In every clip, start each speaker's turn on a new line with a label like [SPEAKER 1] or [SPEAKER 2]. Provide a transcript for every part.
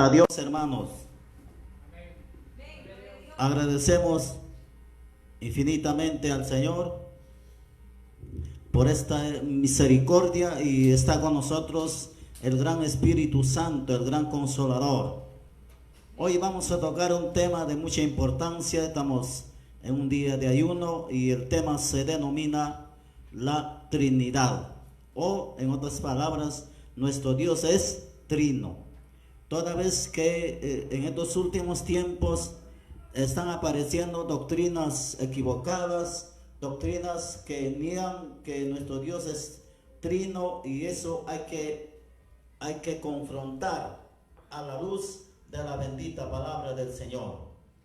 [SPEAKER 1] A Dios, hermanos, agradecemos infinitamente al Señor por esta misericordia, y está con nosotros el gran Espíritu Santo, el gran Consolador. Hoy vamos a tocar un tema de mucha importancia. Estamos en un día de ayuno y el tema se denomina la Trinidad, o en otras palabras, nuestro Dios es trino. Toda vez que en estos últimos tiempos están apareciendo doctrinas equivocadas, doctrinas que niegan que nuestro Dios es trino, y eso hay que confrontar a la luz de la bendita palabra del Señor,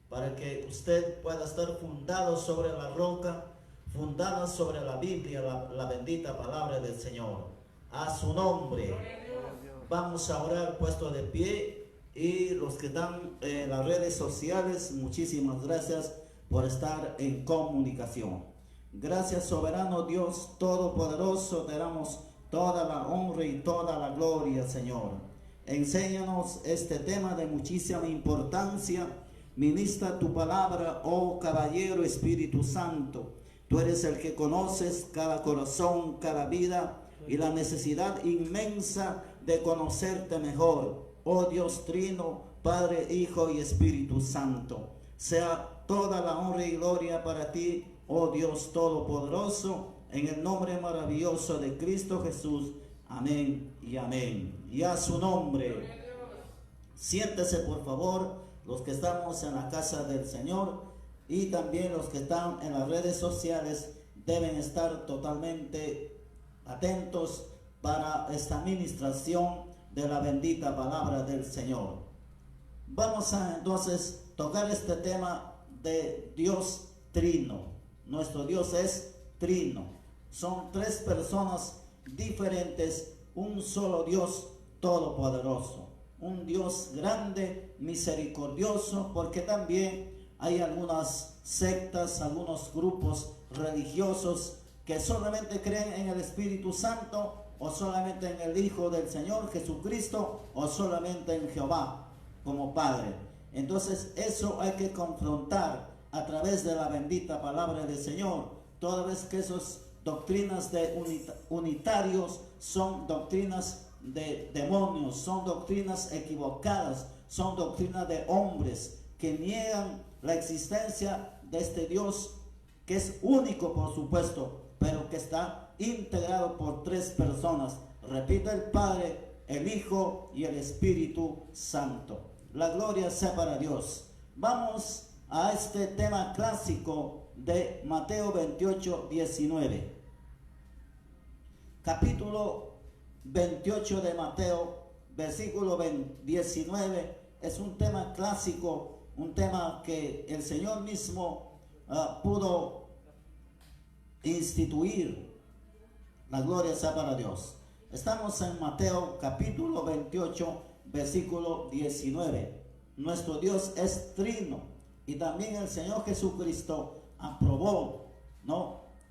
[SPEAKER 1] para que usted pueda estar fundado sobre la roca, fundada sobre la Biblia, la bendita palabra del Señor. A su nombre. Vamos a orar puesto de pie, y los que están en las redes sociales, muchísimas gracias por estar en comunicación. Gracias, soberano Dios todopoderoso, te damos toda la honra y toda la gloria, Señor. Enséñanos este tema de muchísima importancia. Ministra tu palabra, oh caballero Espíritu Santo. Tú eres el que conoces cada corazón, cada vida, y la necesidad inmensa de conocerte mejor, oh Dios trino, Padre, Hijo y Espíritu Santo. Sea toda la honra y gloria para ti, oh Dios todopoderoso, en el nombre maravilloso de Cristo Jesús. Amén y amén. Y a su nombre. Siéntese, por favor, los que estamos en la casa del Señor, y también los que están en las redes sociales deben estar totalmente atentos para esta ministración de la bendita palabra del Señor. Vamos a entonces tocar este tema de Dios trino. Nuestro Dios es trino. Son tres personas diferentes, un solo Dios todopoderoso, un Dios grande, misericordioso, porque también hay algunas sectas, algunos grupos religiosos que solamente creen en el Espíritu Santo, o solamente en el Hijo del Señor Jesucristo, o solamente en Jehová como Padre. Entonces eso hay que confrontar a través de la bendita palabra del Señor, toda vez que esas doctrinas de unitarios son doctrinas de demonios, son doctrinas equivocadas, son doctrinas de hombres que niegan la existencia de este Dios, que es único, por supuesto, pero que está integrado por tres personas. Repito, el Padre, el Hijo y el Espíritu Santo. La gloria sea para Dios. Vamos a este tema clásico de Mateo 28, 19. Capítulo 28 de Mateo, versículo 19, es un tema clásico, un tema que el Señor mismo pudo instituir. La gloria sea para Dios. Estamos en Mateo capítulo 28, versículo 19. Nuestro Dios es trino, y también el Señor Jesucristo aprobó,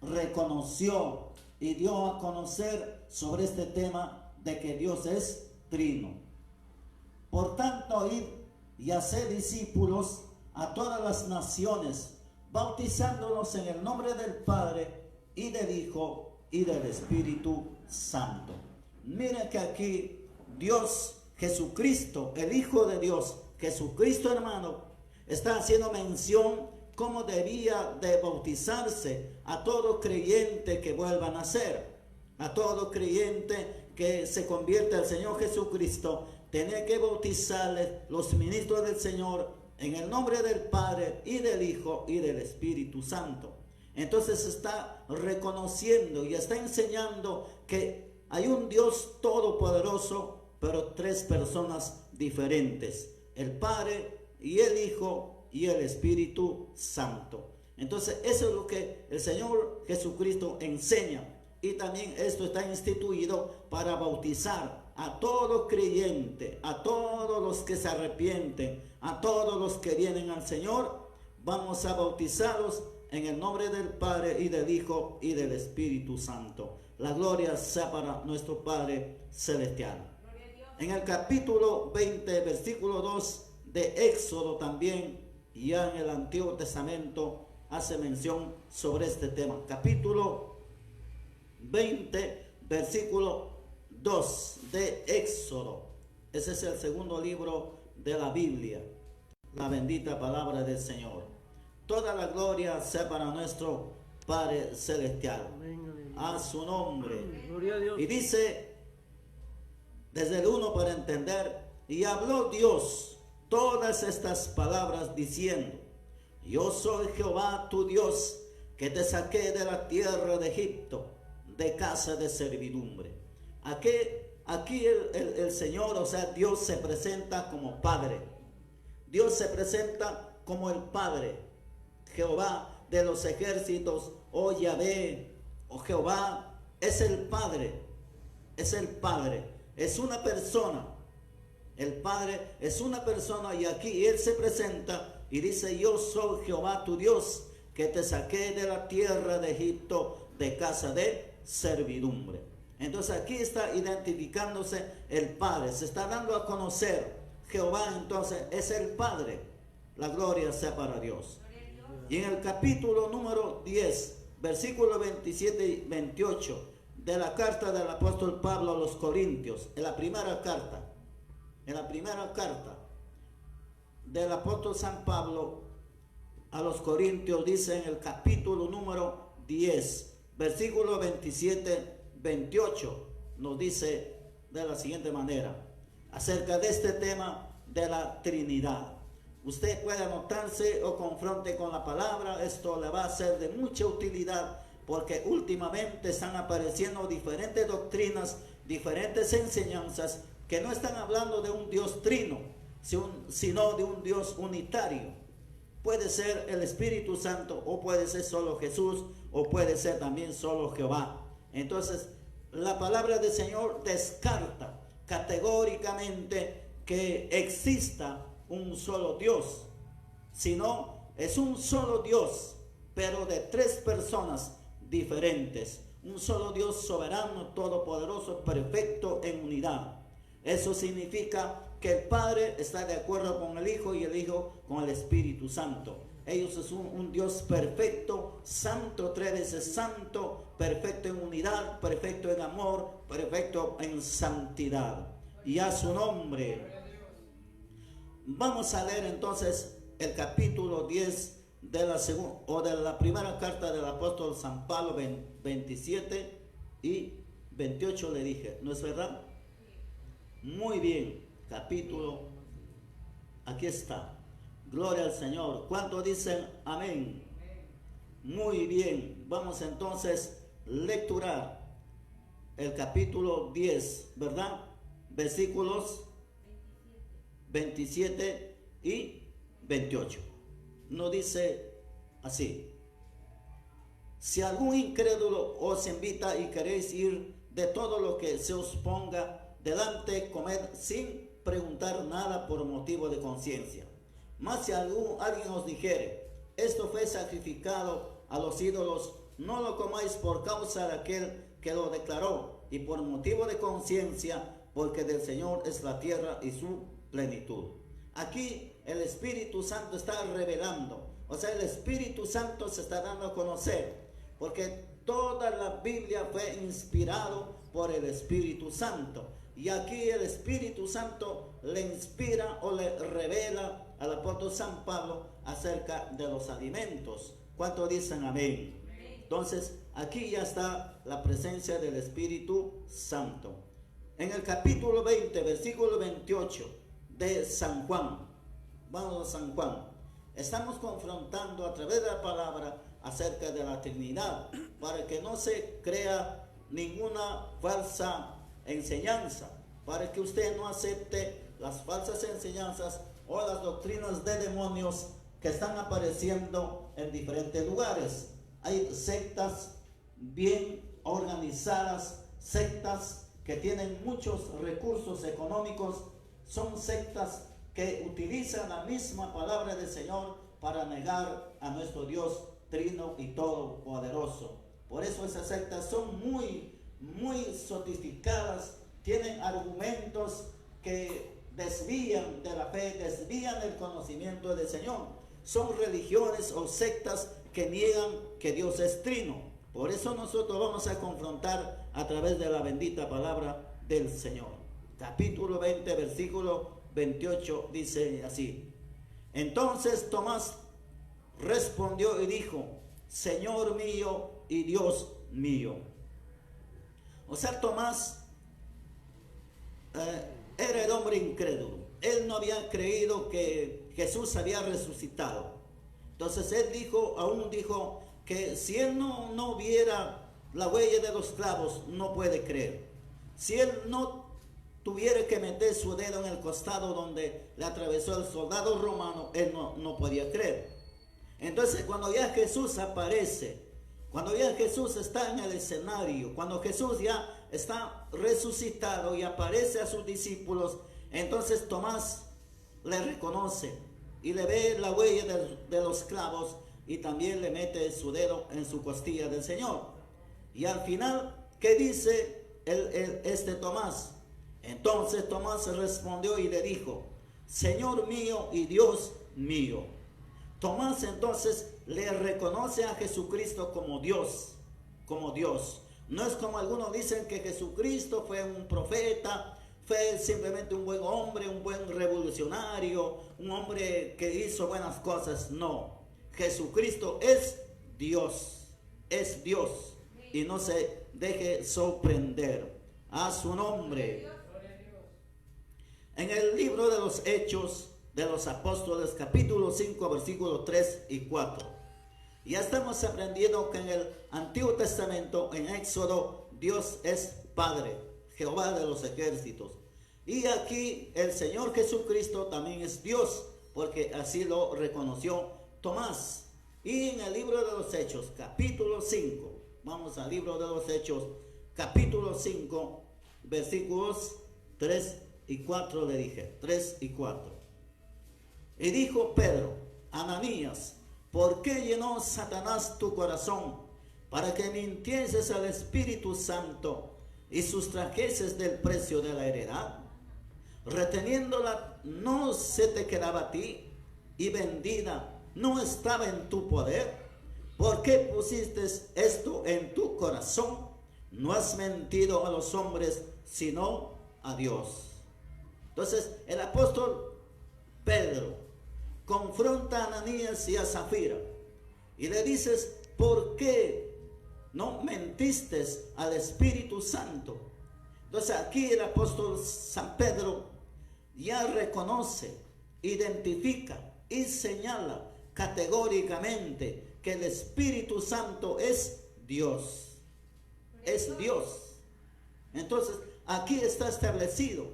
[SPEAKER 1] reconoció y dio a conocer sobre este tema de que Dios es trino. Por tanto, id y haced discípulos a todas las naciones, bautizándolos en el nombre del Padre y del Hijo y del Espíritu Santo. Mire que aquí Dios, Jesucristo, el Hijo de Dios, Jesucristo, hermano, está haciendo mención cómo debía de bautizarse a todo creyente que vuelva a nacer, a todo creyente que se convierte al Señor Jesucristo. Tenía que bautizarle los ministros del Señor en el nombre del Padre y del Hijo y del Espíritu Santo. Entonces está reconociendo y está enseñando que hay un Dios todopoderoso, pero tres personas diferentes: el Padre y el Hijo y el Espíritu Santo. Entonces eso es lo que el Señor Jesucristo enseña, y también esto está instituido para bautizar a todo creyente, a todos los que se arrepienten, a todos los que vienen al Señor. Vamos a bautizarlos en el nombre del Padre y del Hijo y del Espíritu Santo. La gloria sea para nuestro Padre celestial.
[SPEAKER 2] Gloria a Dios.
[SPEAKER 1] En el capítulo 20, versículo 2 de Éxodo también, ya en el Antiguo Testamento, hace mención sobre este tema. Capítulo 20, versículo 2 de Éxodo. Ese es el segundo libro de la Biblia. La bendita palabra del Señor. Toda la gloria sea para nuestro Padre Celestial. A su nombre.
[SPEAKER 2] Gloria a Dios.
[SPEAKER 1] Y dice, desde el 1 para entender, y habló Dios todas estas palabras diciendo, yo soy Jehová tu Dios, que te saqué de la tierra de Egipto, de casa de servidumbre. Aquí el Señor, o sea, Dios se presenta como Padre. Dios se presenta como el Padre. Jehová de los ejércitos, o Yahvé, o Jehová, es el Padre. Es el Padre. Es una persona. El Padre es una persona y aquí Él se presenta y dice, yo soy Jehová tu Dios, que te saqué de la tierra de Egipto, de casa de servidumbre. Entonces aquí está identificándose el Padre, se está dando a conocer. Jehová entonces es el Padre. La gloria sea para Dios. Y en el capítulo número 10, versículos 27 y 28 de la carta del apóstol Pablo a los Corintios, en la primera carta del apóstol San Pablo a los Corintios, dice en el capítulo número 10, versículo 27, 28, nos dice de la siguiente manera, acerca de este tema de la Trinidad. Usted puede anotarse o confronte con la palabra, esto le va a ser de mucha utilidad, porque últimamente están apareciendo diferentes doctrinas, diferentes enseñanzas, que no están hablando de un Dios trino, sino de un Dios unitario. Puede ser el Espíritu Santo, o puede ser solo Jesús, o puede ser también solo Jehová. Entonces, la palabra del Señor descarta categóricamente que exista un solo Dios, sino es un solo Dios, pero de tres personas diferentes. Un solo Dios soberano, todopoderoso, perfecto en unidad. Eso significa que el Padre está de acuerdo con el Hijo y el Hijo con el Espíritu Santo. Ellos son un Dios perfecto, santo, tres veces santo, perfecto en unidad, perfecto en amor, perfecto en santidad. Y a su nombre. Vamos a leer entonces el capítulo 10 de la primera carta del apóstol San Pablo, 27 y 28 le dije, ¿no es verdad? Muy bien, capítulo, aquí está. Gloria al Señor. ¿Cuántos dicen amén? Muy bien, vamos entonces a lecturar el capítulo 10, ¿verdad? Versículos 27 y 28. No dice así: si algún incrédulo os invita y queréis ir, de todo lo que se os ponga delante, comed sin preguntar nada por motivo de conciencia. Mas si alguien os dijere, esto fue sacrificado a los ídolos, no lo comáis por causa de aquel que lo declaró, y por motivo de conciencia, porque del Señor es la tierra y su plenitud. Aquí el Espíritu Santo está revelando, o sea, el Espíritu Santo se está dando a conocer, porque toda la Biblia fue inspirado por el Espíritu Santo. Y aquí el Espíritu Santo le inspira o le revela al apóstol San Pablo acerca de los alimentos. ¿Cuántos dicen amén? Entonces, aquí ya está la presencia del Espíritu Santo. En el capítulo 20, versículo 28 de San Juan. Vamos a San Juan. Estamos confrontando a través de la palabra acerca de la Trinidad, para que no se crea ninguna falsa enseñanza, para que usted no acepte las falsas enseñanzas o las doctrinas de demonios que están apareciendo en diferentes lugares. Hay sectas bien organizadas, sectas que tienen muchos recursos económicos, son sectas que utilizan la misma palabra del Señor para negar a nuestro Dios trino y todopoderoso. Por eso esas sectas son muy sofisticadas, tienen argumentos que desvían de la fe, desvían el conocimiento del Señor. Son religiones o sectas que niegan que Dios es trino. Por eso nosotros vamos a confrontar a través de la bendita palabra del Señor. Capítulo 20, versículo 28 dice así: entonces Tomás respondió y dijo: Señor mío y Dios mío. O sea, Tomás era el hombre incrédulo. Él no había creído que Jesús había resucitado. Entonces él aún dijo que si él no viera la huella de los clavos, no puede creer. Si él no tuviera que meter su dedo en el costado donde le atravesó el soldado romano, él no podía creer. Entonces cuando ya Jesús aparece, cuando ya Jesús está en el escenario, cuando Jesús ya está resucitado y aparece a sus discípulos, entonces Tomás le reconoce y le ve la huella de los clavos y también le mete su dedo en su costilla del Señor. Y al final, ¿qué dice este Tomás? Entonces Tomás respondió y le dijo: Señor mío y Dios mío. Tomás entonces le reconoce a Jesucristo como Dios, como Dios. No es como algunos dicen que Jesucristo fue un profeta, fue simplemente un buen hombre, un buen revolucionario, un hombre que hizo buenas cosas. No, Jesucristo es Dios, y no se deje sorprender. A su nombre. En el libro de los Hechos de los Apóstoles, capítulo 5, versículos 3 y 4. Ya estamos aprendiendo que en el Antiguo Testamento, en Éxodo, Dios es Padre, Jehová de los ejércitos. Y aquí el Señor Jesucristo también es Dios, porque así lo reconoció Tomás. Y en el libro de los Hechos, capítulo 5, vamos al libro de los Hechos, capítulo 5, versículos 3 y 4 le dije, 3 y 4. Y dijo Pedro: Ananías, ¿por qué llenó Satanás tu corazón para que mintieses al Espíritu Santo y sustrajeses del precio de la heredad? Reteniéndola no se te quedaba a ti, y vendida no estaba en tu poder. ¿Por qué pusiste esto en tu corazón? No has mentido a los hombres, sino a Dios. Entonces el apóstol Pedro confronta a Ananías y a Zafira y le dices: ¿por qué no mentiste al Espíritu Santo? Entonces aquí el apóstol San Pedro ya reconoce, identifica y señala categóricamente que el Espíritu Santo es Dios. Es Dios. Entonces aquí está establecido,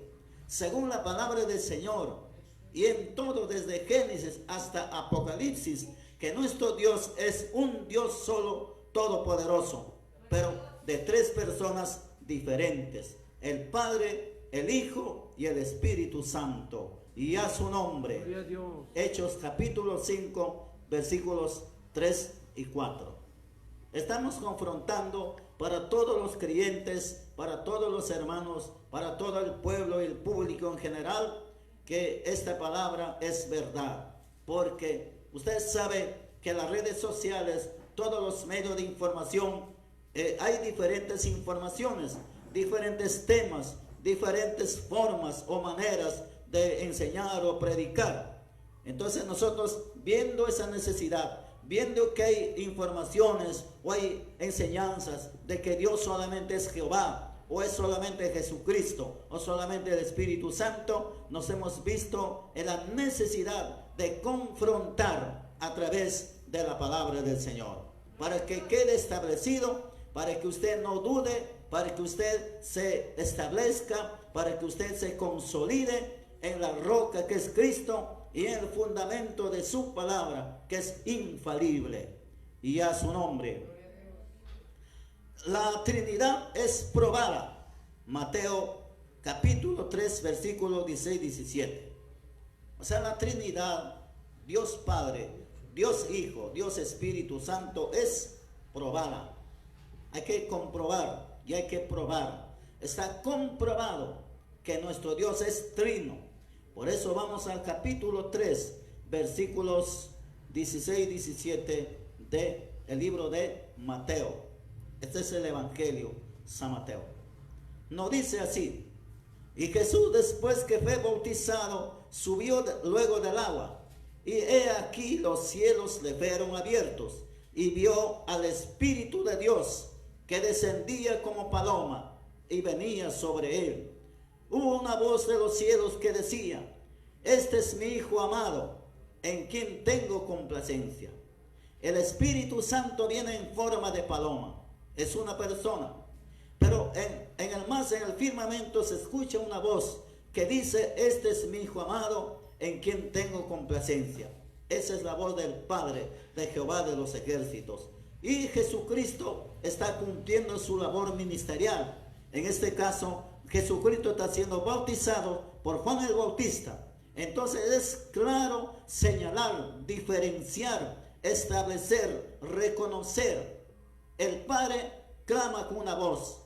[SPEAKER 1] según la palabra del Señor, y en todo desde Génesis hasta Apocalipsis, que nuestro Dios es un Dios solo, todopoderoso, pero de tres personas diferentes: el Padre, el Hijo y el Espíritu Santo. Y a su nombre. Hechos capítulo 5, versículos 3 y 4. Estamos confrontando para todos los creyentes, para todos los hermanos, para todo el pueblo y el público en general, que esta palabra es verdad. Porque usted sabe que las redes sociales, todos los medios de información, hay diferentes informaciones, diferentes temas, diferentes formas o maneras de enseñar o predicar. Entonces nosotros, viendo esa necesidad, viendo que hay informaciones o hay enseñanzas de que Dios solamente es Jehová, o es solamente Jesucristo, o solamente el Espíritu Santo, nos hemos visto en la necesidad de confrontar a través de la palabra del Señor, para que quede establecido, para que usted no dude, para que usted se establezca, para que usted se consolide en la roca que es Cristo y en el fundamento de su palabra, que es infalible. Y a su nombre. La Trinidad es probada. Mateo capítulo 3, versículos 16 y 17. O sea, la Trinidad, Dios Padre, Dios Hijo, Dios Espíritu Santo, es probada. Hay que comprobar y hay que probar. Está comprobado que nuestro Dios es trino. Por eso vamos al capítulo 3, versículos 16 y 17 del libro de Mateo. Este es el Evangelio San Mateo. Nos dice así: y Jesús, después que fue bautizado, subió luego del agua, y he aquí los cielos le fueron abiertos, y vio al Espíritu de Dios que descendía como paloma y venía sobre él. Hubo una voz de los cielos que decía: este es mi Hijo amado, en quien tengo complacencia. El Espíritu Santo viene en forma de paloma, es una persona. Pero en el firmamento se escucha una voz que dice: este es mi Hijo amado, en quien tengo complacencia. Esa es la voz del Padre, de Jehová de los ejércitos. Y Jesucristo está cumpliendo su labor ministerial. En este caso, Jesucristo está siendo bautizado por Juan el Bautista. Entonces es claro señalar, diferenciar, establecer, reconocer. El Padre clama con una voz.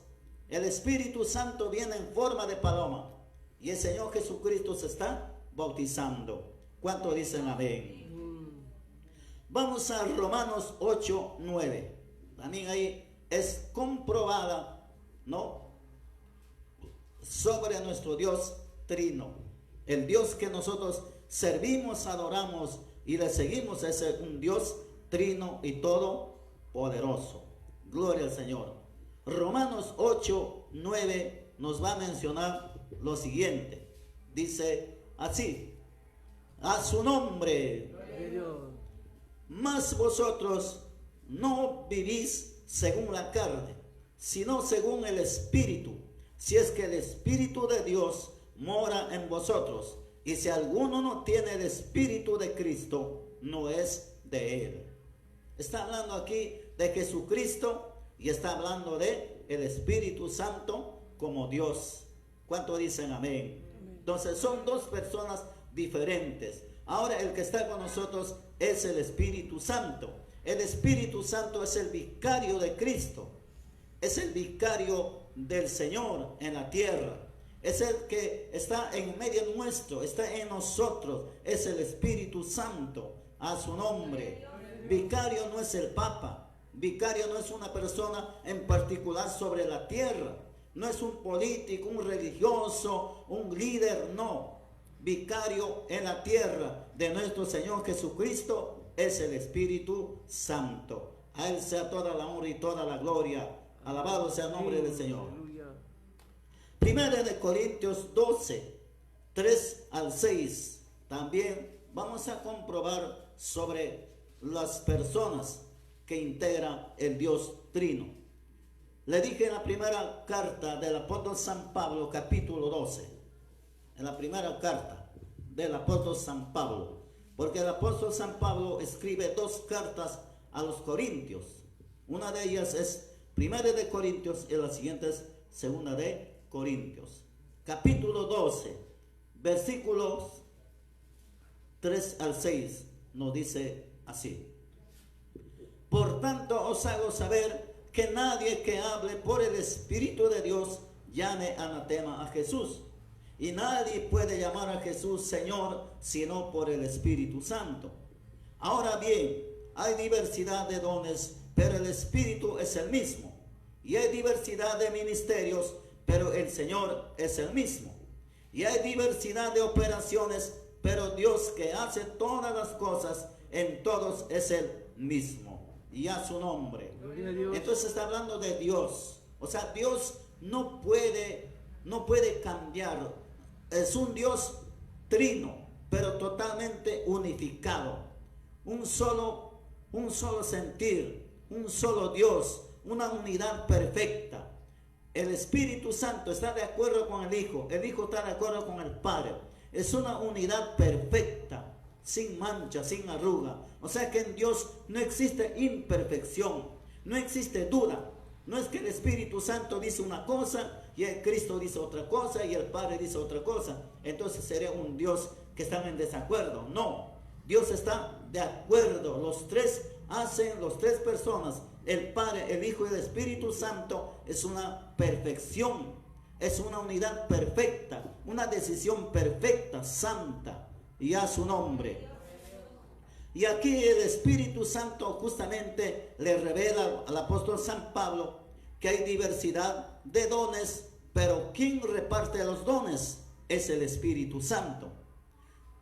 [SPEAKER 1] El Espíritu Santo viene en forma de paloma. Y el Señor Jesucristo se está bautizando. ¿Cuánto dicen amén? Vamos a Romanos 8, 9. También ahí es comprobada, ¿no?, sobre nuestro Dios trino. El Dios que nosotros servimos, adoramos y le seguimos es un Dios trino y todopoderoso. Gloria al Señor. Romanos 8, 9 nos va a mencionar lo siguiente. Dice así: a su nombre. Mas vosotros no vivís según la carne, sino según el Espíritu, si es que el Espíritu de Dios mora en vosotros. Y si alguno no tiene el Espíritu de Cristo, no es de él. Está hablando aquí de Jesucristo y está hablando de el Espíritu Santo como Dios. ¿Cuánto dicen amén? Entonces son dos personas diferentes. Ahora el que está con nosotros es el Espíritu Santo. El Espíritu Santo es el vicario de Cristo. Es el vicario del Señor en la tierra. Es el que está en medio nuestro, está en nosotros. Es el Espíritu Santo. A su nombre. Vicario no es el Papa. Vicario no es una persona en particular sobre la tierra. No es un político, un religioso, un líder, no. Vicario en la tierra de nuestro Señor Jesucristo es el Espíritu Santo. A Él sea toda la honra y toda la gloria. Alabado sea el nombre del Señor. Primera de Corintios 12, 3 al 6. También vamos a comprobar sobre las personas que integran el Dios Trino. Le dije en la primera carta del apóstol San Pablo, capítulo 12. En la primera carta del apóstol San Pablo, porque el apóstol San Pablo escribe dos cartas a los Corintios. Una de ellas es Primera de Corintios y la siguiente es Segunda de Corintios. Capítulo 12, versículos 3 al 6 nos dice así: por tanto os hago saber que nadie que hable por el Espíritu de Dios llame anatema a Jesús. Y nadie puede llamar a Jesús Señor sino por el Espíritu Santo. Ahora bien, hay diversidad de dones, pero el Espíritu es el mismo. Y hay diversidad de ministerios, pero el Señor es el mismo. Y hay diversidad de operaciones, pero Dios que hace todas las cosas en todos es el mismo. Y a su nombre. Entonces está hablando de Dios. O sea, Dios no puede cambiar. Es un Dios trino, pero totalmente unificado. Un solo sentir, un solo Dios, una unidad perfecta. El Espíritu Santo está de acuerdo con el Hijo está de acuerdo con el Padre. Es una unidad perfecta, sin mancha, sin arruga. O sea que en Dios no existe imperfección, no existe duda. No es que el Espíritu Santo dice una cosa y el Cristo dice otra cosa y el Padre dice otra cosa. Entonces sería un Dios que están en desacuerdo. No, Dios está de acuerdo. Los tres personas, el Padre, el Hijo y el Espíritu Santo, es una perfección. Es una unidad perfecta, una decisión perfecta, santa, y a su nombre. Y aquí el Espíritu Santo justamente le revela al apóstol San Pablo que hay diversidad de dones, pero quien reparte los dones es el Espíritu Santo.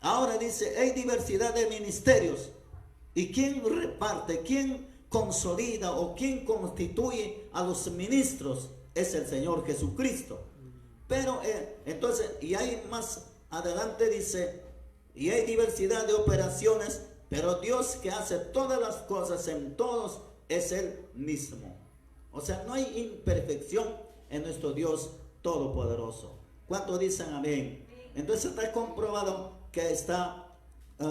[SPEAKER 1] Ahora dice, hay diversidad de ministerios, y quien reparte, quien consolida o quien constituye a los ministros es el Señor Jesucristo. Pero entonces, y hay más adelante dice, y hay diversidad de operaciones, pero Dios que hace todas las cosas en todos es el mismo. O sea, no hay imperfección en nuestro Dios todopoderoso. ¿Cuántos dicen amén? Entonces está comprobado que está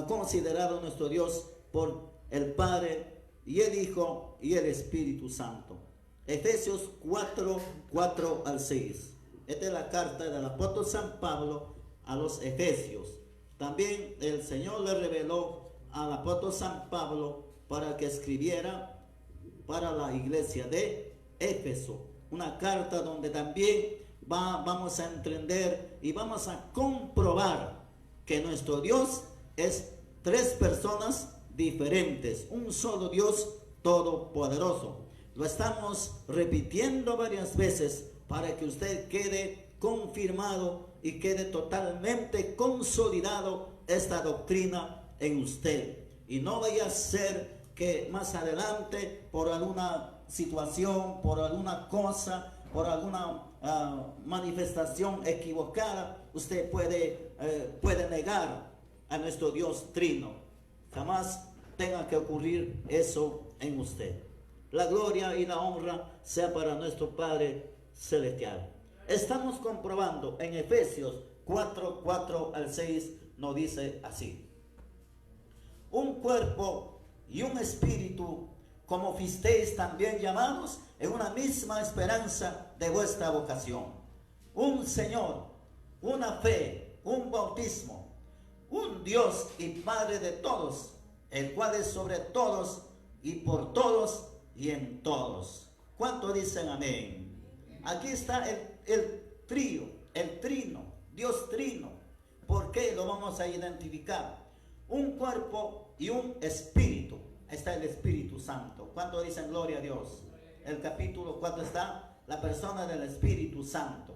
[SPEAKER 1] considerado nuestro Dios por el Padre y el Hijo y el Espíritu Santo. Efesios 4, 4 al 6. Esta es la carta del apóstol San Pablo a los Efesios. También el Señor le reveló al apóstol San Pablo para que escribiera para la iglesia de Éfeso. Una carta donde también vamos a entender y vamos a comprobar que nuestro Dios es tres personas diferentes, un solo Dios todopoderoso. Lo estamos repitiendo varias veces para que usted quede confirmado y quede totalmente consolidado esta doctrina en usted. Y no vaya a ser que más adelante, por alguna situación, por alguna cosa, por alguna manifestación equivocada, usted puede negar a nuestro Dios trino. Jamás tenga que ocurrir eso en usted. La gloria y la honra sea para nuestro Padre Celestial. Estamos comprobando en Efesios 4, 4 al 6, nos dice así: un cuerpo y un espíritu, como fuisteis también llamados en una misma esperanza de vuestra vocación. Un Señor, una fe, un bautismo, un Dios y Padre de todos, el cual es sobre todos y por todos y en todos. ¿Cuánto dicen amén? Aquí está el trío, el trino, Dios trino. ¿Por qué lo vamos a identificar? Un cuerpo y un espíritu. Ahí está el Espíritu Santo. ¿Cuánto dicen gloria a Dios? El capítulo 4 está la persona del Espíritu Santo.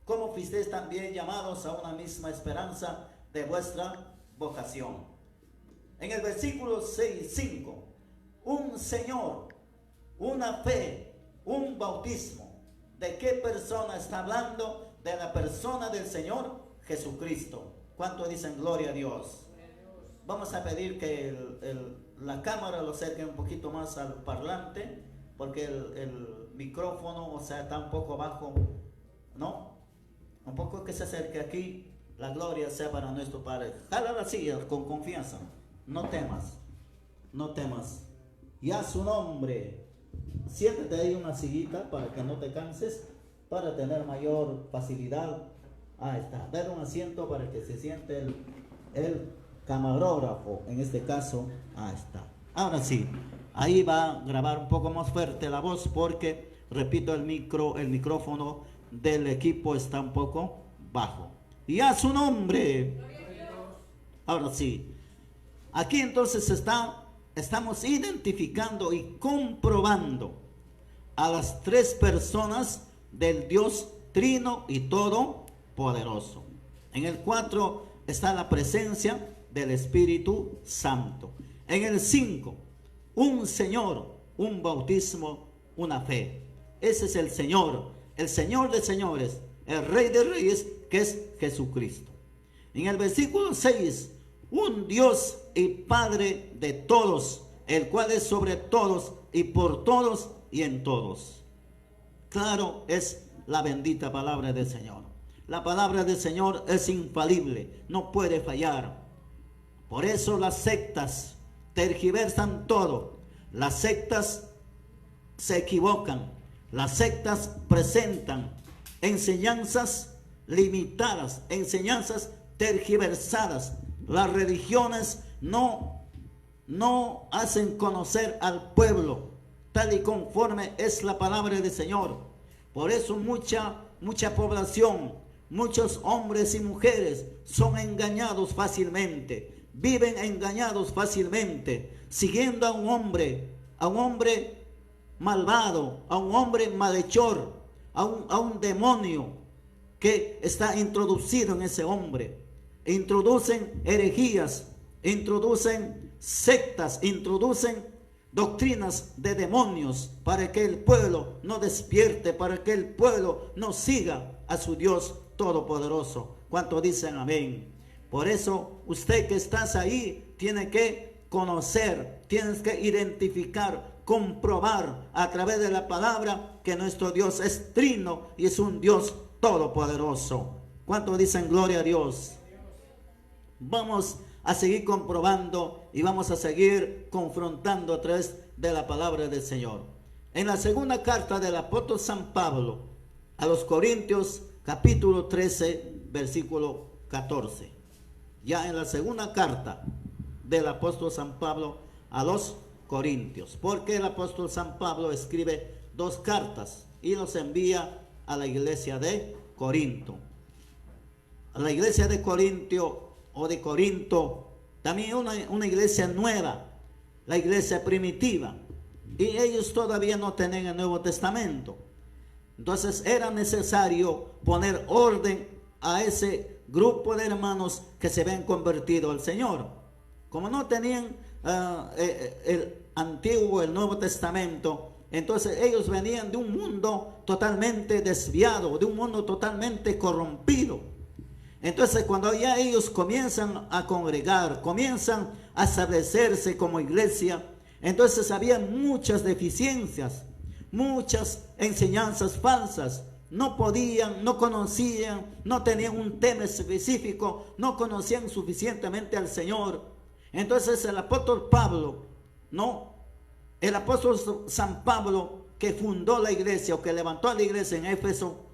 [SPEAKER 1] ¿Cómo fuisteis también llamados a una misma esperanza de vuestra vocación? En el versículo 6, 5, un Señor, una fe, un bautismo. ¿De qué persona está hablando? De la persona del Señor Jesucristo. ¿Cuánto dicen gloria a Dios? Vamos a pedir que la cámara lo acerque un poquito más al parlante, porque el micrófono, o sea, está un poco bajo, ¿no? Un poco que se acerque aquí. La gloria sea para nuestro Padre. Jala la silla con confianza. No temas. No temas. Y a su nombre. Siéntate ahí una sillita para que no te canses, para tener mayor facilidad. Ahí está. Dale un asiento para que se siente el camarógrafo. En este caso, ahí está. Ahora sí. Ahí va a grabar un poco más fuerte la voz porque, repito, el micrófono del equipo está un poco bajo. Y a su nombre. Ahora sí. Aquí entonces estamos identificando y comprobando a las tres personas del Dios Trino y Todopoderoso. En el 4 está la presencia del Espíritu Santo. En el 5, un Señor, un bautismo, una fe. Ese es el Señor de señores, el Rey de reyes, que es Jesucristo. En el versículo 6, un Dios y Padre de todos, el cual es sobre todos y por todos y en todos. Claro, es la bendita palabra del Señor. La palabra del Señor es infalible, no puede fallar. Por eso las sectas tergiversan todo. Las sectas se equivocan. Las sectas presentan enseñanzas limitadas, enseñanzas tergiversadas. Las religiones no hacen conocer al pueblo tal y conforme es la palabra del Señor. Por eso mucha mucha población, muchos hombres y mujeres son engañados fácilmente, viven engañados fácilmente, siguiendo a un hombre malvado, a un hombre malhechor, a un demonio que está introducido en ese hombre. Introducen herejías, introducen sectas, introducen doctrinas de demonios para que el pueblo no despierte, para que el pueblo no siga a su Dios todopoderoso. ¿Cuántos dicen amén? Por eso usted que estás ahí tiene que conocer, tienes que identificar, comprobar a través de la palabra que nuestro Dios es trino y es un Dios todopoderoso. ¿Cuántos dicen gloria a Dios? Vamos a seguir comprobando y vamos a seguir confrontando a través de la palabra del Señor. En la segunda carta del apóstol San Pablo a los Corintios, capítulo 13, versículo 14. Ya en la segunda carta del apóstol San Pablo a los Corintios, porque el apóstol San Pablo escribe 2 cartas y los envía a la iglesia de Corinto. A la iglesia de Corintio o de Corinto, también una iglesia nueva, la iglesia primitiva, y ellos todavía no tenían el Nuevo Testamento. Entonces era necesario poner orden a ese grupo de hermanos que se habían convertido al Señor. Como no tenían el Antiguo, el Nuevo Testamento, entonces ellos venían de un mundo totalmente desviado, de un mundo totalmente corrompido. Entonces cuando ya ellos comienzan a congregar, comienzan a establecerse como iglesia, entonces había muchas deficiencias, muchas enseñanzas falsas. No podían, no conocían, no tenían un tema específico, no conocían suficientemente al Señor. Entonces el apóstol Pablo, el apóstol San Pablo, que fundó la iglesia o que levantó a la iglesia en Éfeso,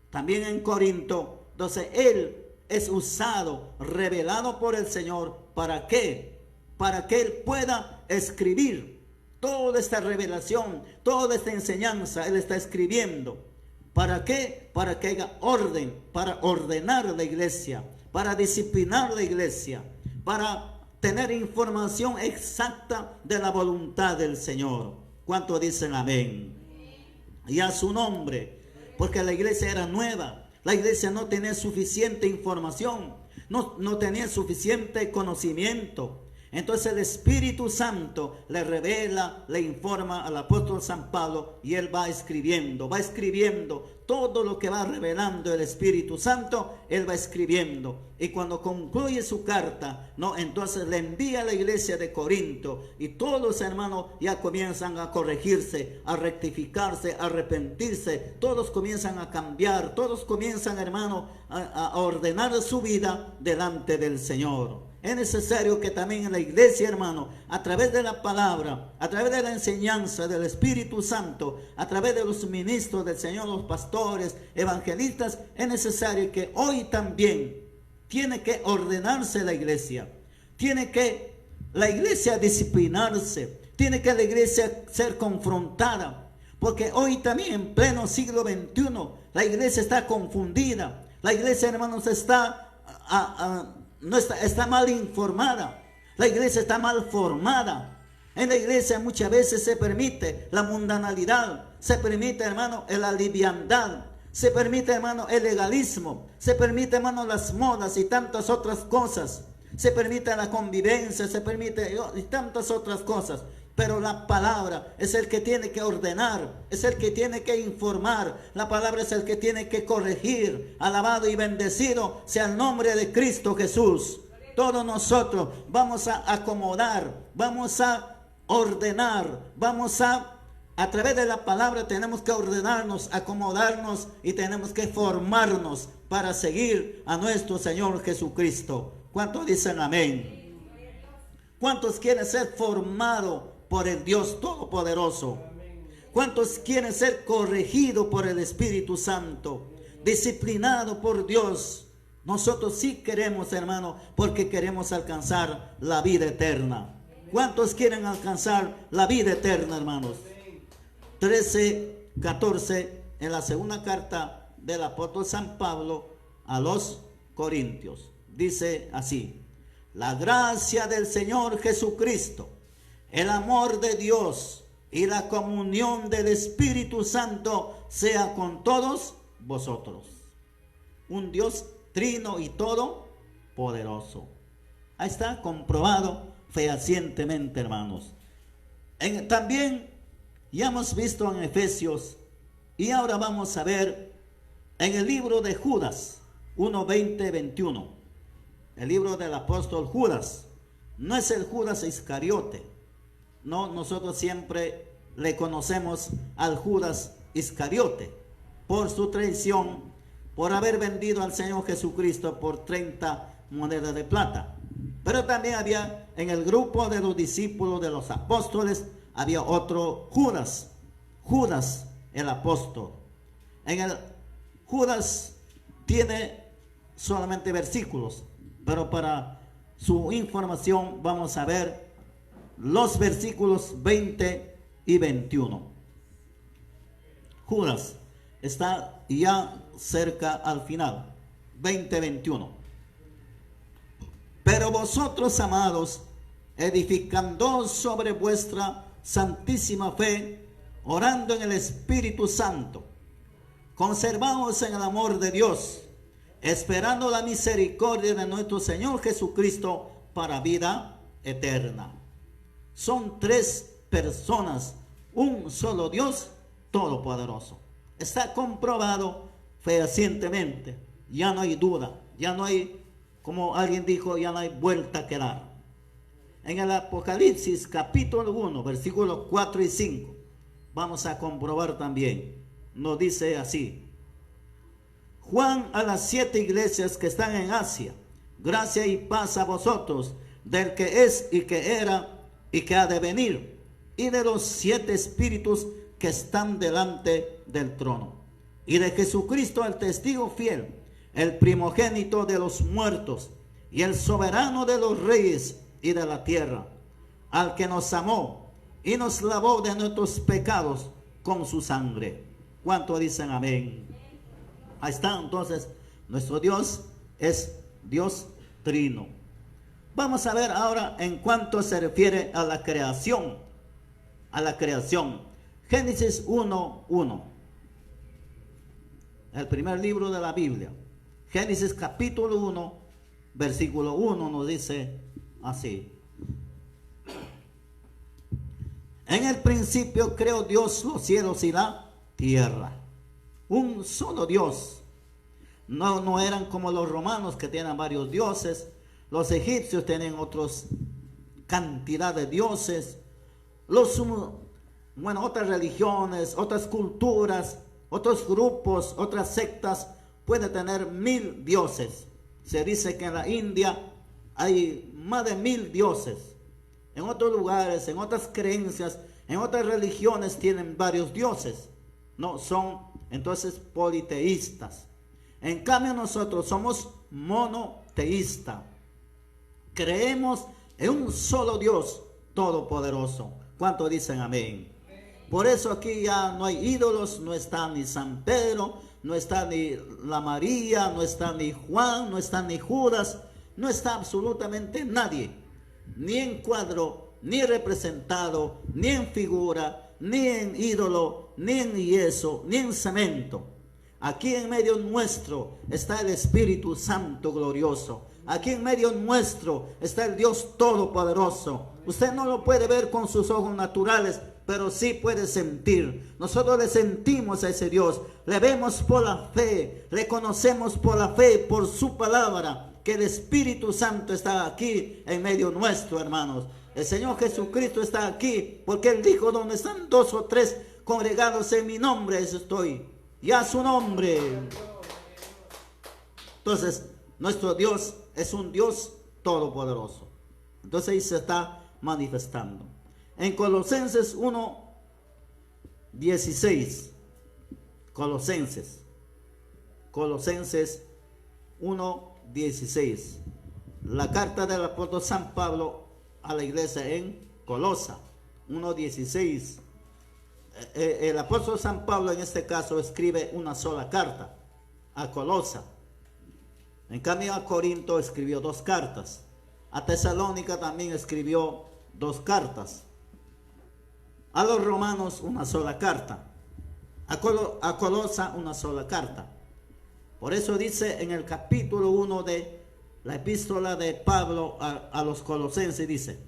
[SPEAKER 1] también en Corinto, entonces él es usado, revelado por el Señor. ¿Para qué? Para que él pueda escribir toda esta revelación, toda esta enseñanza. Él está escribiendo. ¿Para qué? Para que haya orden, para ordenar la iglesia, para disciplinar la iglesia, para tener información exacta de la voluntad del Señor. ¿Cuántos dicen amén? Y a su nombre, porque la iglesia era nueva. La iglesia no tenía suficiente información, no tenía suficiente conocimiento. Entonces el Espíritu Santo le revela, le informa al apóstol San Pablo y él va escribiendo todo lo que va revelando el Espíritu Santo. Él va escribiendo y cuando concluye su carta, entonces le envía a la iglesia de Corinto y todos los hermanos ya comienzan a corregirse, a rectificarse, a arrepentirse. Todos comienzan a cambiar, todos comienzan, hermano, a ordenar su vida delante del Señor. Es necesario que también en la iglesia, hermano, a través de la palabra, a través de la enseñanza del Espíritu Santo, a través de los ministros del Señor, los pastores, evangelistas, es necesario que hoy también tiene que ordenarse la iglesia. Tiene que la iglesia disciplinarse. Tiene que la iglesia ser confrontada. Porque hoy también en pleno siglo XXI, la iglesia está confundida. La iglesia, hermanos, está mal informada. La iglesia está mal formada. En la iglesia muchas veces se permite la mundanalidad, se permite, hermano, la liviandad, se permite, hermano, el legalismo, se permite, hermano, las modas y tantas otras cosas, se permite la convivencia, se permite y tantas otras cosas. Pero la palabra es el que tiene que ordenar, es el que tiene que informar. La palabra es el que tiene que corregir. Alabado y bendecido sea el nombre de Cristo Jesús. Todos nosotros vamos a acomodar, vamos a ordenar, a través de la palabra tenemos que ordenarnos, acomodarnos y tenemos que formarnos para seguir a nuestro Señor Jesucristo. ¿Cuántos dicen amén? ¿Cuántos quieren ser formados por el Dios Todopoderoso? ¿Cuántos quieren ser corregidos por el Espíritu Santo? Disciplinados por Dios. Nosotros sí queremos, hermano, porque queremos alcanzar la vida eterna. ¿Cuántos quieren alcanzar la vida eterna, hermanos? 13, 14, en la segunda carta del apóstol San Pablo a los Corintios. Dice así: la gracia del Señor Jesucristo, el amor de Dios y la comunión del Espíritu Santo sea con todos vosotros. Un Dios trino y todopoderoso. Ahí está comprobado fehacientemente, hermanos. También ya hemos visto en Efesios, y ahora vamos a ver en el libro de Judas 1, 20, 21. El libro del apóstol Judas. No es el Judas Iscariote. No, nosotros siempre le conocemos al Judas Iscariote por su traición, por haber vendido al Señor Jesucristo por 30 monedas de plata. Pero también había en el grupo de los discípulos de los apóstoles, había otro Judas, Judas el apóstol. En el Judas tiene solamente versículos, pero para su información vamos a ver los versículos 20 y 21. Judas está ya cerca al final, 20-21. Pero vosotros, amados, edificando sobre vuestra santísima fe, orando en el Espíritu Santo, conservaos en el amor de Dios, esperando la misericordia de nuestro Señor Jesucristo para vida eterna. Son tres personas, un solo Dios todopoderoso. Está comprobado fehacientemente. Ya no hay duda, ya no hay, como alguien dijo, ya no hay vuelta que dar. En el Apocalipsis capítulo 1, versículos 4 y 5, vamos a comprobar también. Nos dice así: Juan a las 7 iglesias que están en Asia, gracia y paz a vosotros, del que es y que era y que ha de venir, y de los 7 espíritus que están delante del trono, y de Jesucristo el testigo fiel, el primogénito de los muertos, y el soberano de los reyes y de la tierra, al que nos amó y nos lavó de nuestros pecados con su sangre. ¿Cuánto dicen amén? Ahí está, entonces, nuestro Dios es Dios trino. Vamos a ver ahora en cuanto se refiere a la creación. A la creación. Génesis 1:1. El primer libro de la Biblia. Génesis capítulo 1, versículo 1 nos dice así: en el principio creó Dios los cielos y la tierra. Un solo Dios. No eran como los romanos que tienen varios dioses. Los egipcios tienen otros cantidad de dioses. Otras religiones, otras culturas, otros grupos, otras sectas pueden tener 1000 dioses. Se dice que en la India hay más de 1000 dioses. En otros lugares, en otras creencias, en otras religiones tienen varios dioses. No, son entonces politeístas. En cambio nosotros somos monoteístas. Creemos en un solo Dios todopoderoso. ¿Cuánto dicen amén? Por eso aquí ya no hay ídolos, no está ni San Pedro, no está ni la María, no está ni Juan, no está ni Judas, no está absolutamente nadie, ni en cuadro, ni representado, ni en figura, ni en ídolo, ni en yeso, ni en cemento. Aquí en medio nuestro está el Espíritu Santo glorioso. Aquí en medio nuestro está el Dios todopoderoso. Usted no lo puede ver con sus ojos naturales, pero sí puede sentir. Nosotros le sentimos a ese Dios. Le vemos por la fe, le conocemos por la fe, por su palabra, que el Espíritu Santo está aquí en medio nuestro, hermanos. El Señor Jesucristo está aquí porque Él dijo: donde están 2 o 3 congregados en mi nombre, eso estoy. Y a su nombre. Entonces, nuestro Dios es un Dios todopoderoso. Entonces ahí se está manifestando. En Colosenses 1:16. Colosenses 1:16. La carta del apóstol San Pablo a la iglesia en Colosa 1:16. El apóstol San Pablo en este caso escribe una sola carta, a Colosa. En cambio a Corinto escribió 2 cartas. A Tesalónica también escribió 2 cartas. A los romanos una sola carta. A Colosa una sola carta. Por eso dice en el capítulo 1 de la epístola de Pablo a los colosenses, dice: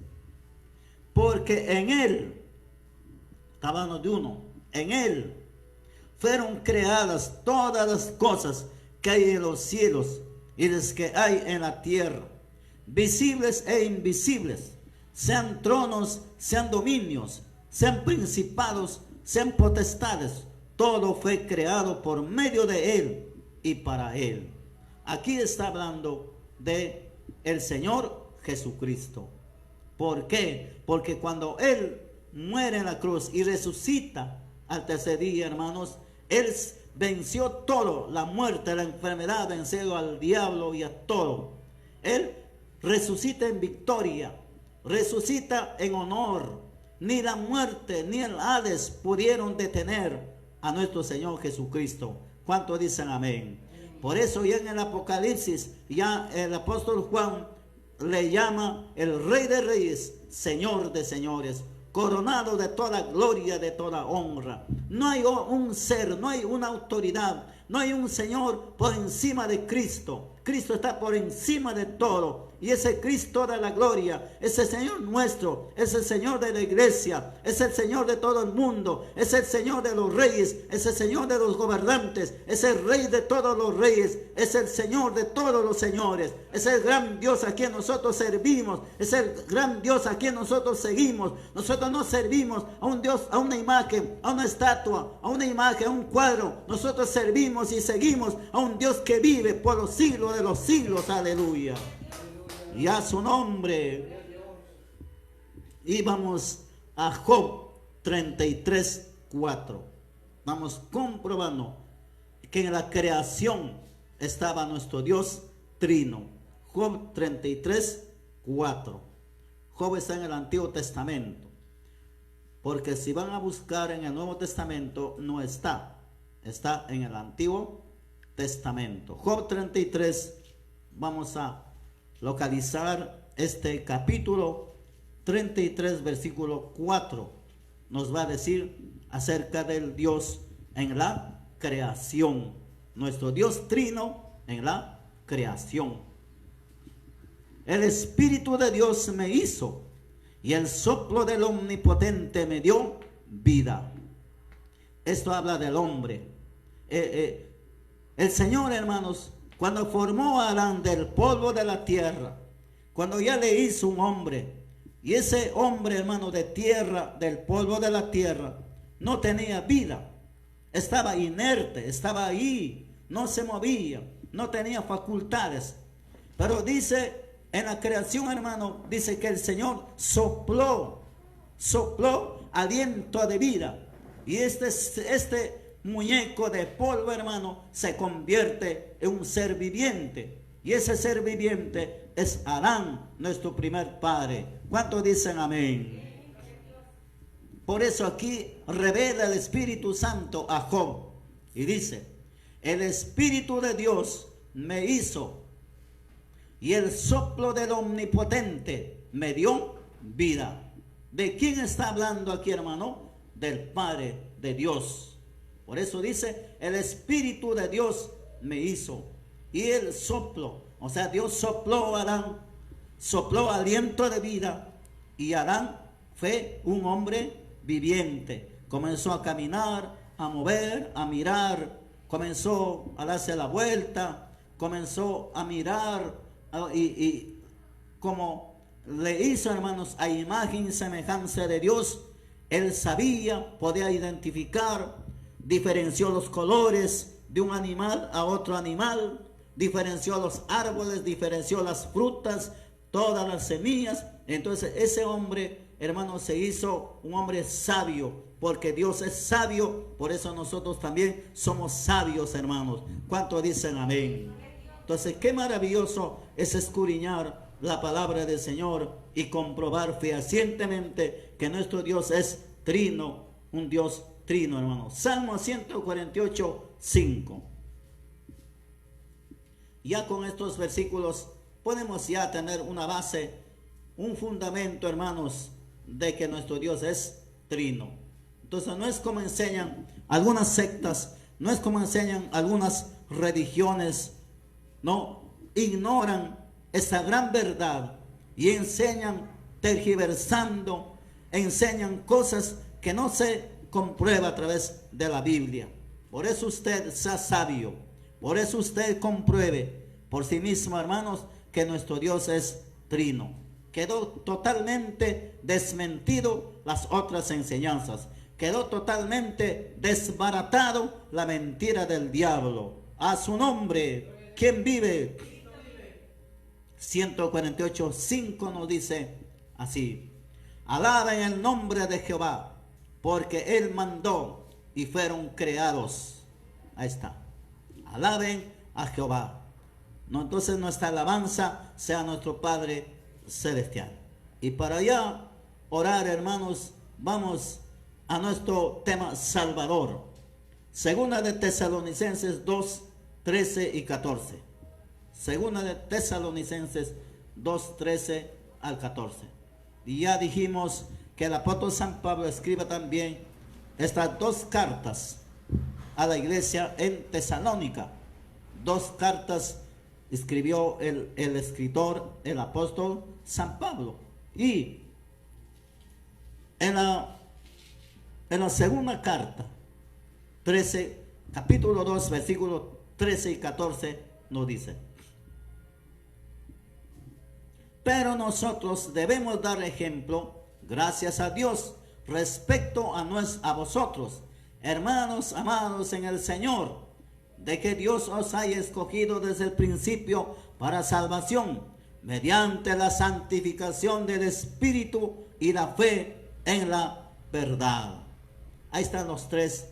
[SPEAKER 1] porque en él, hablando de uno, en él fueron creadas todas las cosas que hay en los cielos y las que hay en la tierra, visibles e invisibles, sean tronos, sean dominios, sean principados, sean potestades. Todo fue creado por medio de él y para él. Aquí está hablando de el Señor Jesucristo. ¿Por qué? Porque cuando él muere en la cruz y resucita al tercer día, hermanos, él venció todo, la muerte, la enfermedad, venció al diablo y a todo. Él resucita en victoria, resucita en honor. Ni la muerte ni el Hades pudieron detener a nuestro Señor Jesucristo. ¿Cuántos dicen amén? Por eso ya en el Apocalipsis, ya el apóstol Juan le llama el Rey de Reyes, Señor de Señores, coronado de toda gloria, de toda honra. No hay un ser, no hay una autoridad, no hay un Señor por encima de Cristo. Cristo está por encima de todo. Y ese Cristo de la gloria, ese Señor nuestro, es el Señor de la iglesia, es el Señor de todo el mundo, es el Señor de los reyes, es el Señor de los gobernantes, es el Rey de todos los reyes, es el Señor de todos los señores, es el gran Dios a quien nosotros servimos, es el gran Dios a quien nosotros seguimos. Nosotros no servimos a un Dios, a una imagen, a una estatua, a una imagen, a un cuadro. Nosotros servimos y seguimos a un Dios que vive por los siglos de los siglos. Aleluya. Y a su nombre. Y vamos a Job 33:4. Vamos comprobando que en la creación estaba nuestro Dios trino. Job 33:4. Job está en el Antiguo Testamento, porque si van a buscar en el Nuevo Testamento no está, está en el Antiguo Testamento. Job 33, vamos a localizar este capítulo 33, versículo 4. Nos va a decir acerca del Dios en la creación, nuestro Dios trino en la creación. El Espíritu de Dios me hizo y el soplo del Omnipotente me dio vida. Esto habla del hombre. El Señor, hermanos, cuando formó a Adán del polvo de la tierra, cuando ya le hizo un hombre, y ese hombre, hermano, de tierra, del polvo de la tierra, no tenía vida, estaba inerte, estaba ahí, no se movía, no tenía facultades. Pero dice en la creación, hermano, dice que el Señor sopló aliento de vida, y este muñeco de polvo, hermano, se convierte en un ser viviente. Y ese ser viviente es Adán, nuestro primer padre. ¿Cuántos dicen amén? Por eso aquí revela el Espíritu Santo a Job y dice: el Espíritu de Dios me hizo y el soplo del Omnipotente me dio vida. ¿De quién está hablando aquí, hermano? Del Padre de Dios. Por eso dice: el Espíritu de Dios me hizo. Y el soplo, o sea, Dios sopló a Adán, sopló aliento de vida, y Adán fue un hombre viviente. Comenzó a caminar, a mover, a mirar, comenzó a darse la vuelta, comenzó a mirar, y como le hizo, hermanos, a imagen y semejanza de Dios, él sabía, podía identificar, diferenció los colores de un animal a otro animal, diferenció los árboles, diferenció las frutas, todas las semillas. Entonces ese hombre, hermano, se hizo un hombre sabio, porque Dios es sabio. Por eso nosotros también somos sabios, hermanos. ¿Cuántos dicen amén? Entonces qué maravilloso es escudriñar la palabra del Señor y comprobar fehacientemente que nuestro Dios es trino, un Dios trino, hermano. Salmo 148:5. Ya con estos versículos podemos ya tener una base, un fundamento, hermanos, de que nuestro Dios es trino. Entonces no es como enseñan algunas sectas, no es como enseñan algunas religiones, no, ignoran esa gran verdad y enseñan tergiversando, enseñan cosas que no se comprueba a través de la Biblia. Por eso usted sea sabio, por eso usted compruebe por sí mismo, hermanos, que nuestro Dios es trino. Quedó totalmente desmentido las otras enseñanzas. Quedó totalmente desbaratado la mentira del diablo. A su nombre, ¿quién vive? 148:5 nos dice así: alaben el nombre de Jehová, porque Él mandó y fueron creados. Ahí está. Alaben a Jehová. No, entonces nuestra alabanza sea nuestro Padre Celestial. Y para allá orar, hermanos, vamos a nuestro tema Salvador. Segunda de Tesalonicenses 2, 13 y 14. Segunda de Tesalonicenses 2, 13 al 14. Y ya dijimos que el apóstol San Pablo escribe también estas dos cartas a la iglesia en Tesalónica. Dos cartas escribió el escritor, el apóstol San Pablo. Y en la segunda carta, capítulo 2, versículos 13 y 14, nos dice: pero nosotros debemos dar ejemplo, gracias a Dios, respecto a vosotros, hermanos amados en el Señor, de que Dios os haya escogido desde el principio para salvación, mediante la santificación del Espíritu y la fe en la verdad. Ahí están los tres,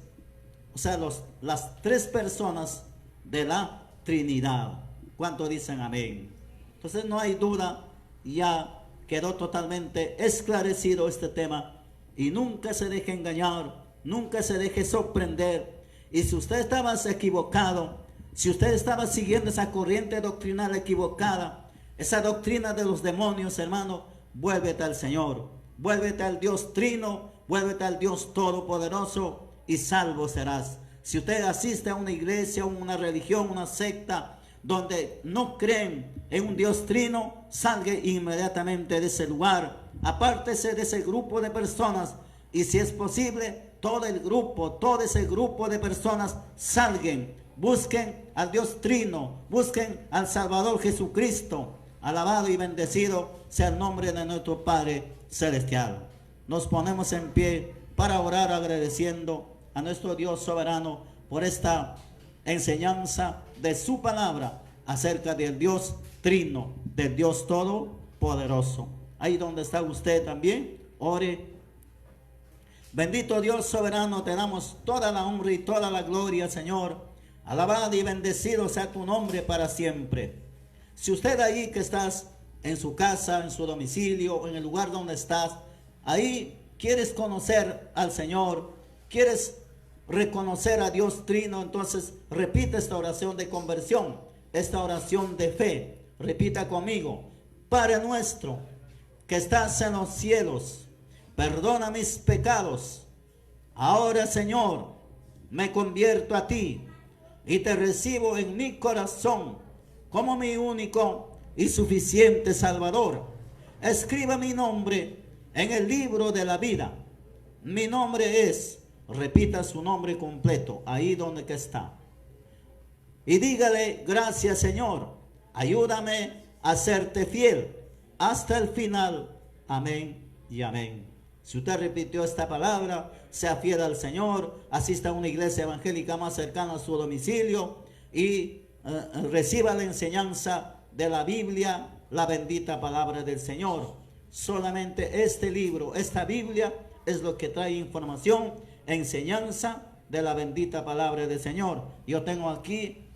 [SPEAKER 1] o sea, las tres personas de la Trinidad. ¿Cuánto dicen amén? Entonces no hay duda, ya quedó totalmente esclarecido este tema, y nunca se deje engañar, nunca se deje sorprender. Y si usted estaba equivocado, si usted estaba siguiendo esa corriente doctrinal equivocada, esa doctrina de los demonios, hermano, vuélvete al Señor, vuélvete al Dios trino, vuélvete al Dios todopoderoso y salvo serás. Si usted asiste a una iglesia, una religión, una secta donde no creen en un Dios trino, salga inmediatamente de ese lugar, apártese de ese grupo de personas, y si es posible, todo ese grupo de personas salgan, busquen al Dios trino, busquen al Salvador Jesucristo. Alabado y bendecido sea el nombre de nuestro Padre Celestial. Nos ponemos en pie para orar, agradeciendo a nuestro Dios soberano por esta enseñanza de su palabra acerca del Dios trino, del Dios todopoderoso. Ahí donde está usted también, ore. Bendito Dios soberano, te damos toda la honra y toda la gloria, Señor. Alabado y bendecido sea tu nombre para siempre. Si usted ahí que estás en su casa, en su domicilio, en el lugar donde estás, ahí quieres conocer al Señor, quieres reconocer a Dios trino, entonces repite esta oración de conversión, esta oración de fe. Repita conmigo: Padre nuestro que estás en los cielos, perdona mis pecados. Ahora, Señor, me convierto a ti y te recibo en mi corazón como mi único y suficiente Salvador. Escriba mi nombre en el libro de la vida. Mi nombre es, repita su nombre completo, ahí donde que está. Y dígale: gracias, Señor, ayúdame a serte fiel hasta el final. Amén y amén. Si usted repitió esta palabra, sea fiel al Señor, asista a una iglesia evangélica más cercana a su domicilio y reciba la enseñanza de la Biblia, la bendita palabra del Señor. Solamente este libro, esta Biblia, es lo que trae información, enseñanza de la bendita palabra del Señor. Yo tengo aquí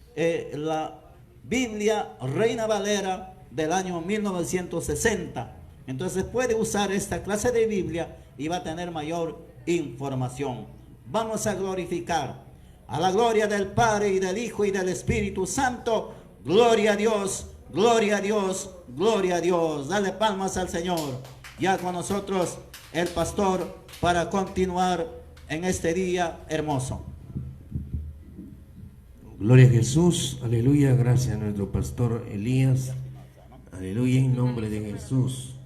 [SPEAKER 1] la Biblia Reina Valera del año 1960. Entonces puede usar esta clase de Biblia y va a tener mayor información. Vamos a glorificar a la gloria del Padre y del Hijo y del Espíritu Santo. Gloria a Dios, gloria a Dios, gloria a Dios. Dale palmas al Señor. Ya con nosotros el pastor para continuar en este día hermoso.
[SPEAKER 2] Gloria a Jesús, aleluya, gracias a nuestro pastor Elías, aleluya, en nombre de Jesús.